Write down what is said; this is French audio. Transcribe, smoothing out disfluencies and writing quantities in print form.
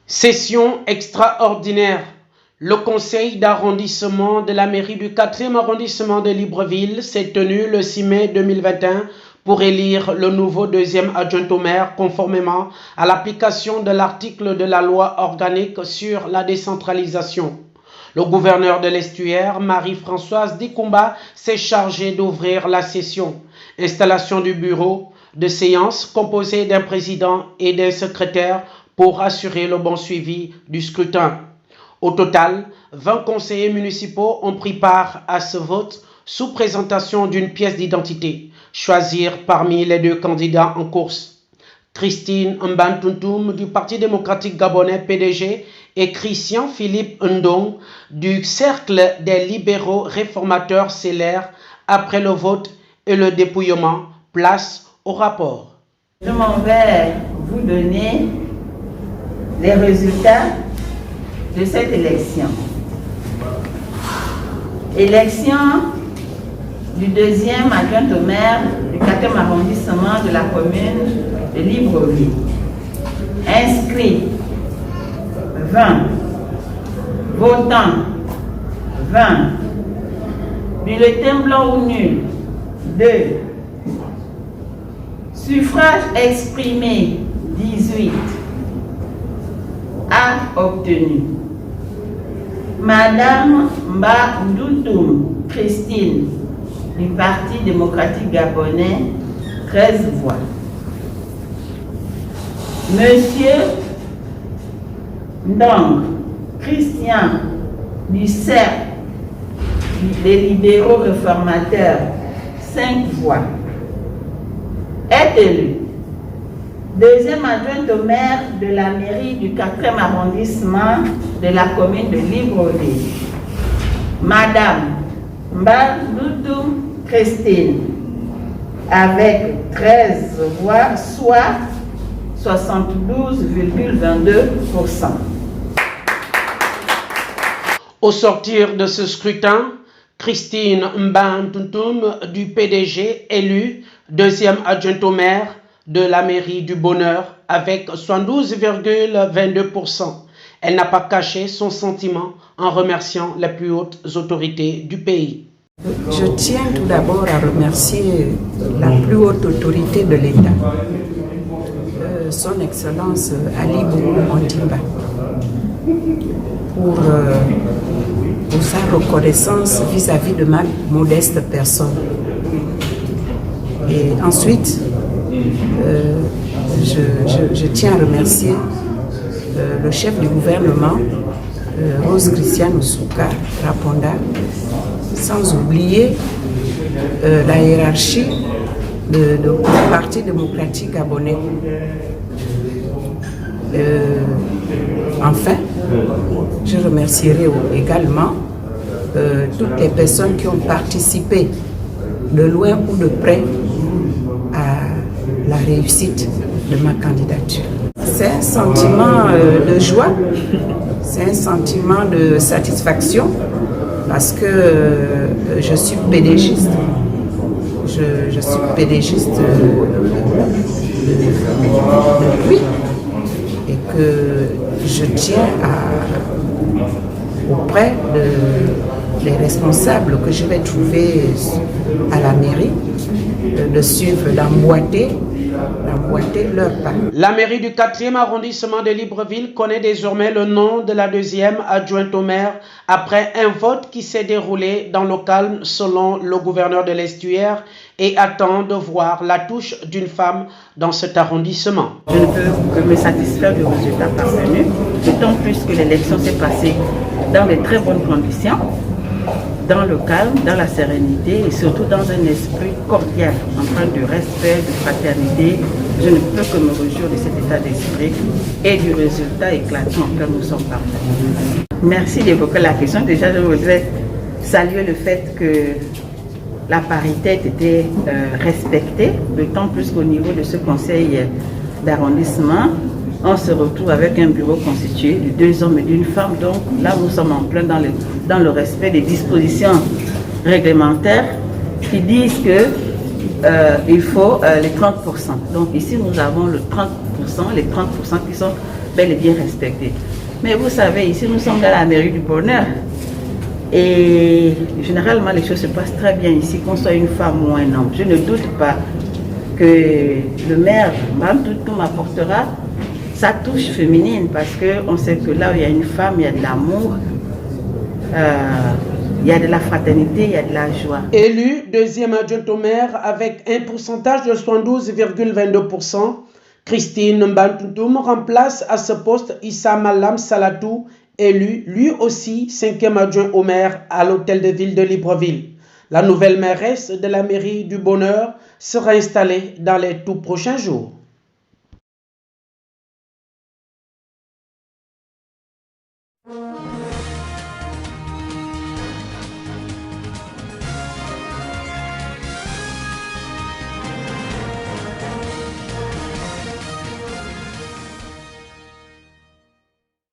Session extraordinaire. Le conseil d'arrondissement de la mairie du 4e arrondissement de Libreville s'est tenu le 6 mai 2021 pour élire le nouveau deuxième adjoint au maire conformément à l'application de l'article de la loi organique sur la décentralisation. Le gouverneur de l'Estuaire, Marie-Françoise Dikumba, s'est chargé d'ouvrir la session. Installation du bureau de séance composé d'un président et d'un secrétaire pour assurer le bon suivi du scrutin. Au total, 20 conseillers municipaux ont pris part à ce vote sous présentation d'une pièce d'identité. Choisir parmi les deux candidats en course. Christine Mbantuntum du Parti démocratique gabonais PDG et Christian Philippe Ndong du Cercle des libéraux réformateurs CELER. Après le vote et le dépouillement, place au rapport. Je m'en vais vous donner les résultats de cette élection. Élection du deuxième adjoint au maire du 4e arrondissement de la commune de Libreville. Inscrits 20. Votants 20. Bulletin blanc ou nul 2. Suffrage exprimé 18. A obtenu. Madame Mbandoutoum Christine du Parti démocratique gabonais, 13 voix. Monsieur Ndong Christian du Cercle des libéraux réformateurs, 5 voix. Est élu deuxième adjoint au maire de la mairie du 4e arrondissement de la commune de Libreville, Madame Mbandoutoum Christine, avec 13 voix, soit 72,22%. Au sortir de ce scrutin, Christine Mbantuntum du PDG élue deuxième adjointe au maire de la mairie du Bonheur avec 72,22%. Elle n'a pas caché son sentiment en remerciant les plus hautes autorités du pays. Je tiens tout d'abord à remercier la plus haute autorité de l'État, son Excellence Ali Bongo Ondimba, pour sa reconnaissance vis-à-vis de ma modeste personne. Et ensuite, je tiens à remercier le chef du gouvernement, Rose Christiane Souka Raponda, sans oublier la hiérarchie du Parti démocratique gabonais. Enfin, je remercierai également toutes les personnes qui ont participé de loin ou de près à la réussite de ma candidature. C'est un sentiment de joie, c'est un sentiment de satisfaction parce que je suis pédégiste. Je suis pédégiste depuis et que je tiens auprès des responsables que je vais trouver à la mairie de suivre, d'emboîter leur pas. La mairie du 4e arrondissement de Libreville connaît désormais le nom de la deuxième adjointe au maire après un vote qui s'est déroulé dans le calme selon le gouverneur de l'Estuaire et attend de voir la touche d'une femme dans cet arrondissement. Je ne peux que me satisfaire du résultat parvenu, d'autant plus que l'élection s'est passée dans de très bonnes conditions, dans le calme, dans la sérénité et surtout dans un esprit cordial, empreint de respect, de fraternité. Je ne peux que me réjouir de cet état d'esprit et du résultat éclatant auquel nous sommes parvenus. Merci d'évoquer la question. Déjà, je voudrais saluer le fait que la parité était respectée, d'autant plus qu'au niveau de ce conseil d'arrondissement, on se retrouve avec un bureau constitué de 2 hommes et d'une femme. Donc là, nous sommes en plein dans le respect des dispositions réglementaires qui disent que il faut les 30%. Donc ici, nous avons le 30%, les 30% qui sont bel et bien respectée. Mais vous savez, ici nous sommes dans la mairie du bonheur. Et généralement les choses se passent très bien ici, qu'on soit une femme ou un homme. Je ne doute pas que le maire, Mme Toutou, m'apportera sa touche féminine, parce qu'on sait que là où il y a une femme, il y a de l'amour, il y a de la fraternité, il y a de la joie. Élu deuxième adjointe au maire avec un pourcentage de 72,22%, Christine Mbantoutoum remplace à ce poste Issa Malam Salatou, élu lui aussi cinquième adjoint au maire à l'hôtel de ville de Libreville. La nouvelle mairesse de la mairie du Bonheur sera installée dans les tout prochains jours.